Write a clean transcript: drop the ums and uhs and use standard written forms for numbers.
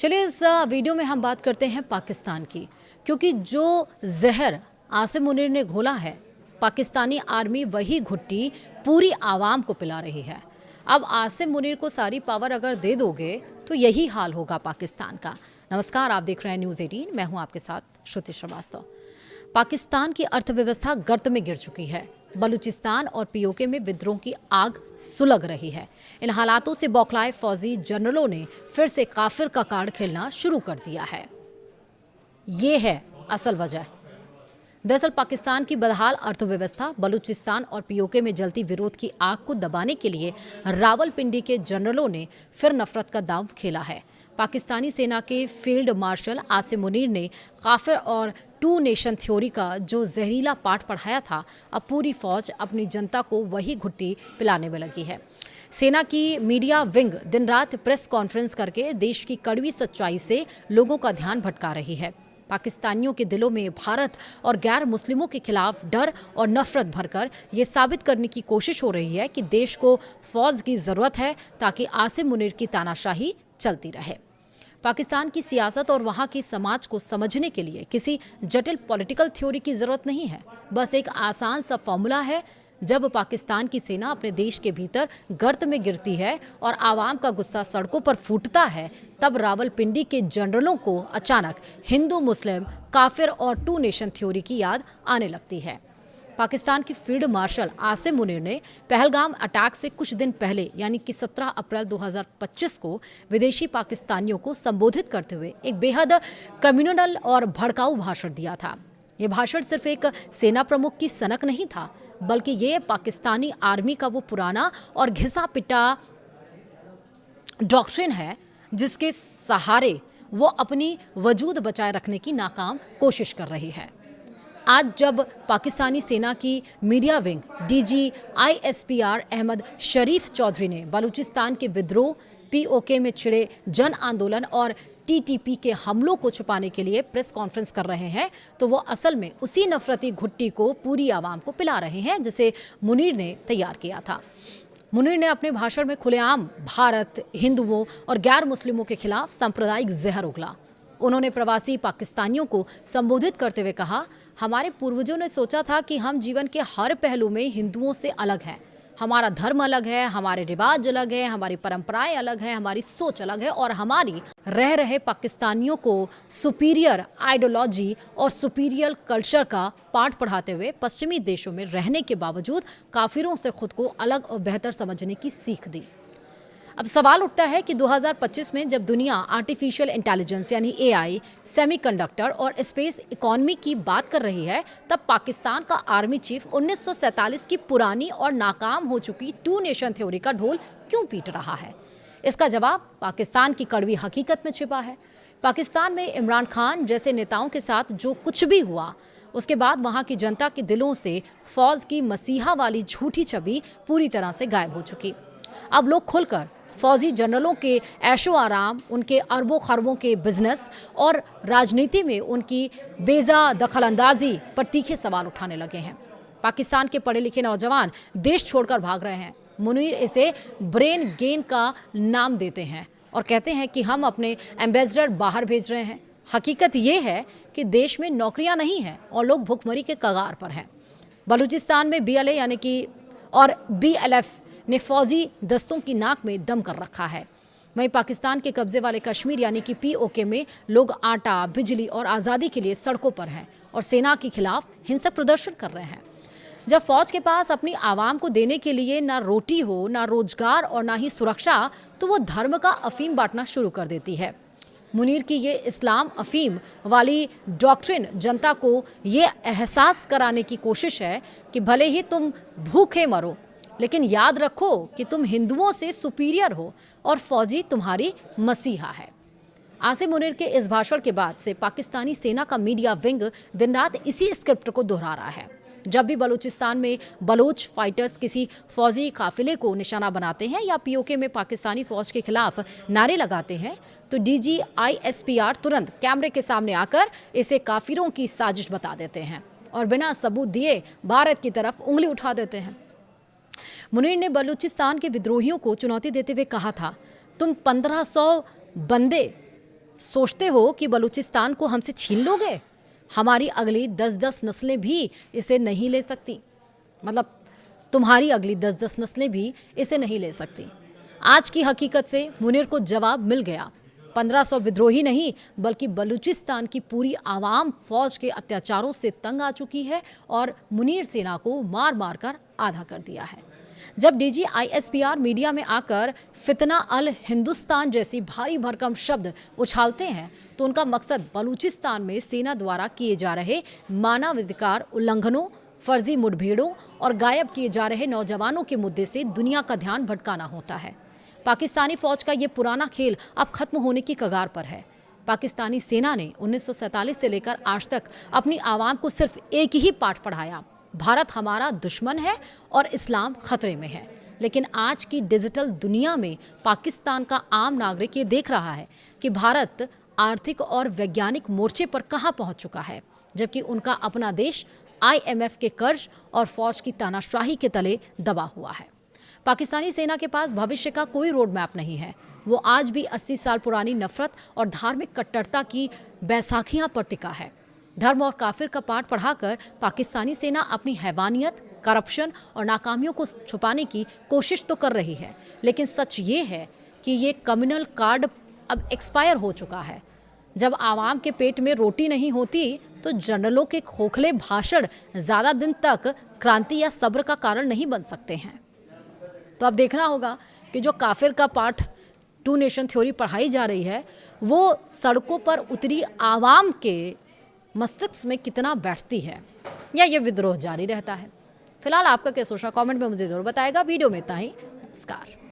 चलिए इस वीडियो में हम बात करते हैं पाकिस्तान की, क्योंकि जो जहर आसिम मुनीर ने घोला है, पाकिस्तानी आर्मी वही घुट्टी पूरी आवाम को पिला रही है। अब आसिम मुनीर को सारी पावर अगर दे दोगे तो यही हाल होगा पाकिस्तान का। नमस्कार, आप देख रहे हैं न्यूज़ 18, मैं हूं आपके साथ श्रुति श्रीवास्तव। पाकिस्तान की अर्थव्यवस्था गर्त में गिर चुकी है। बलूचिस्तान और पीओके में विद्रोह की आग सुलग रही है। इन हालातों से बौखलाए फौजी जनरलों ने फिर से काफिर का कार्ड खेलना शुरू कर दिया है। ये है असल वजह। दरअसल पाकिस्तान की बदहाल अर्थव्यवस्था, बलूचिस्तान और पीओके में जलती विरोध की आग को दबाने के लिए रावलपिंडी के जनरलों ने फिर नफरत का दांव खेला है। पाकिस्तानी सेना के फील्ड मार्शल आसिम मुनीर ने काफिर और टू नेशन थ्योरी का जो जहरीला पाठ पढ़ाया था, अब पूरी फौज अपनी जनता को वही घुट्टी पिलाने में लगी है। सेना की मीडिया विंग दिन रात प्रेस कॉन्फ्रेंस करके देश की कड़वी सच्चाई से लोगों का ध्यान भटका रही है। पाकिस्तानियों के दिलों में भारत और गैर मुस्लिमों के खिलाफ डर और नफरत भरकर ये साबित करने की कोशिश हो रही है कि देश को फौज की ज़रूरत है ताकि आसिम मुनीर की तानाशाही चलती रहे। पाकिस्तान की सियासत और वहाँ के समाज को समझने के लिए किसी जटिल पॉलिटिकल थ्योरी की ज़रूरत नहीं है। बस एक आसान सा फॉर्मूला है। जब पाकिस्तान की सेना अपने देश के भीतर गर्त में गिरती है और आवाम का गुस्सा सड़कों पर फूटता है, तब रावलपिंडी के जनरलों को अचानक हिंदू मुस्लिम, काफिर और टू नेशन थ्योरी की याद आने लगती है। पाकिस्तान की फील्ड मार्शल आसिम मुनीर ने पहलगाम अटैक से कुछ दिन पहले यानी कि 17 अप्रैल 2025 को विदेशी पाकिस्तानियों को संबोधित करते हुए एक बेहद कम्युनल और भड़काऊ भाषण दिया था। ये भाषण सिर्फ एक सेना प्रमुख की सनक नहीं था, बल्कि ये पाकिस्तानी आर्मी का वो पुराना और घिसा पिटा डॉक्ट्रिन है जिसके सहारे वो अपनी वजूद बचाए रखने की नाकाम कोशिश कर रही है। आज जब पाकिस्तानी सेना की media wing DG ISPR Ahmed Sharif Chaudhry ने बलूचिस्तान के विद्रोह, पीओके में छिड़े जन आंदोलन और TTP के हमलों को छुपाने के लिए प्रेस कॉन्फ्रेंस कर रहे हैं, तो वो असल में उसी नफरती घुट्टी को पूरी आवाम को पिला रहे हैं जिसे मुनीर ने तैयार किया था। मुनीर ने अपने भाषण में खुलेआम भारत, हिंदुओं और गैर मुस्लिमों के खिलाफ सांप्रदायिक जहर उगला। उन्होंने प्रवासी पाकिस्तानियों को संबोधित करते हुए कहा, हमारे पूर्वजों ने सोचा था कि हम जीवन के हर पहलू में हिंदुओं से अलग हैं। हमारा धर्म अलग है, हमारे रिवाज अलग है, हमारी परंपराएं अलग हैं, हमारी सोच अलग है और हमारी रह रहे पाकिस्तानियों को सुपीरियर आइडियोलॉजी और सुपीरियर कल्चर का पाठ पढ़ाते हुए पश्चिमी देशों में रहने के बावजूद काफिरों से खुद को अलग और बेहतर समझने की सीख दी। अब सवाल उठता है कि 2025 में जब दुनिया आर्टिफिशियल इंटेलिजेंस यानी AI, सेमीकंडक्टर और स्पेस इकोनॉमी की बात कर रही है, तब पाकिस्तान का आर्मी चीफ 1947 की पुरानी और नाकाम हो चुकी टू नेशन थ्योरी का ढोल क्यों पीट रहा है? इसका जवाब पाकिस्तान की कड़वी हकीकत में छिपा है। पाकिस्तान में इमरान खान जैसे नेताओं के साथ जो कुछ भी हुआ, उसके बाद वहाँ की जनता के दिलों से फौज की मसीहा वाली झूठी छवि पूरी तरह से गायब हो चुकी। अब लोग खुलकर फौजी जनरलों के ऐशो आराम, उनके अरबों खरबों के बिजनेस और राजनीति में उनकी बेजा दखलंदाजी पर तीखे सवाल उठाने लगे हैं। पाकिस्तान के पढ़े लिखे नौजवान देश छोड़कर भाग रहे हैं। मुनीर इसे ब्रेन गेन का नाम देते हैं और कहते हैं कि हम अपने एम्बेसडर बाहर भेज रहे हैं। हकीकत ये है कि देश में नौकरियां नहीं हैं और लोग भुखमरी के कगार पर हैं। बलूचिस्तान में BLA यानी कि और BLF ने फौजी दस्तों की नाक में दम कर रखा है। वहीं पाकिस्तान के कब्जे वाले कश्मीर यानी कि POK में लोग आटा, बिजली और आज़ादी के लिए सड़कों पर हैं और सेना के खिलाफ हिंसक प्रदर्शन कर रहे हैं। जब फौज के पास अपनी आवाम को देने के लिए ना रोटी हो, ना रोजगार और ना ही सुरक्षा, तो वो धर्म का अफीम बांटना शुरू कर देती है। मुनीर की ये इस्लाम अफीम वाली डॉक्ट्रिन जनता को ये एहसास कराने की कोशिश है कि भले ही तुम भूखे मरो, लेकिन याद रखो कि तुम हिंदुओं से सुपीरियर हो और फौजी तुम्हारी मसीहा है। आसिम मुनीर के इस भाषण के बाद से पाकिस्तानी सेना का मीडिया विंग दिन रात इसी स्क्रिप्ट को दोहरा रहा है। जब भी बलूचिस्तान में बलोच फाइटर्स किसी फौजी काफिले को निशाना बनाते हैं या POK में पाकिस्तानी फौज के खिलाफ नारे लगाते हैं, तो DG ISPR तुरंत कैमरे के सामने आकर इसे काफिरों की साजिश बता देते हैं और बिना सबूत दिए भारत की तरफ उंगली उठा देते हैं। मुनीर ने बलूचिस्तान के विद्रोहियों को चुनौती देते हुए कहा था, तुम 1500 बंदे सोचते हो कि बलूचिस्तान को हमसे छीन लोगे? हमारी अगली 10-10 नस्लें भी इसे नहीं ले सकती। मतलब तुम्हारी अगली 10-10 नस्लें भी इसे नहीं ले सकती। आज की हकीकत से मुनीर को जवाब मिल गया। 1500 विद्रोही नहीं बल्कि बलूचिस्तान की पूरी आवाम फौज के अत्याचारों से तंग आ चुकी है और मुनीर सेना को मार मार कर आधा कर दिया है। जब डीजी ISPR मीडिया में आकर फितना अल हिंदुस्तान जैसी भारी भरकम शब्द उछालते हैं तो उनका मकसद बलूचिस्तान में सेना द्वारा किए जा रहे मानवाधिकार उल्लंघनों, फर्जी मुठभेड़ों और गायब किए जा रहे नौजवानों के मुद्दे से दुनिया का ध्यान भटकाना होता है। पाकिस्तानी फौज का ये पुराना खेल अब खत्म होने की कगार पर है। पाकिस्तानी सेना ने 1947 से लेकर आज तक अपनी आवाम को सिर्फ एक ही पाठ पढ़ाया, भारत हमारा दुश्मन है और इस्लाम खतरे में है। लेकिन आज की डिजिटल दुनिया में पाकिस्तान का आम नागरिक ये देख रहा है कि भारत आर्थिक और वैज्ञानिक मोर्चे पर कहां पहुंच चुका है, जबकि उनका अपना देश IMF के कर्ज और फौज की तानाशाही के तले दबा हुआ है। पाकिस्तानी सेना के पास भविष्य का कोई रोड मैप नहीं है। वो आज भी 80 साल पुरानी नफरत और धार्मिक कट्टरता की बैसाखियां पर टिका है। धर्म और काफिर का पाठ पढ़ाकर पाकिस्तानी सेना अपनी हैवानियत, करप्शन और नाकामियों को छुपाने की कोशिश तो कर रही है, लेकिन सच ये है कि ये कम्युनल कार्ड अब एक्सपायर हो चुका है। जब आवाम के पेट में रोटी नहीं होती तो जनरलों के खोखले भाषण ज़्यादा दिन तक क्रांति या सब्र का कारण नहीं बन सकते हैं। तो अब देखना होगा कि जो काफिर का पाठ 2 नेशन थ्योरी पढ़ाई जा रही है वो सड़कों पर उतरी आवाम के मस्तिष्क में कितना बैठती है या ये विद्रोह जारी रहता है। फिलहाल आपका क्या सोचना कमेंट में मुझे ज़रूर बताएगा। वीडियो में इतना ही। नमस्कार।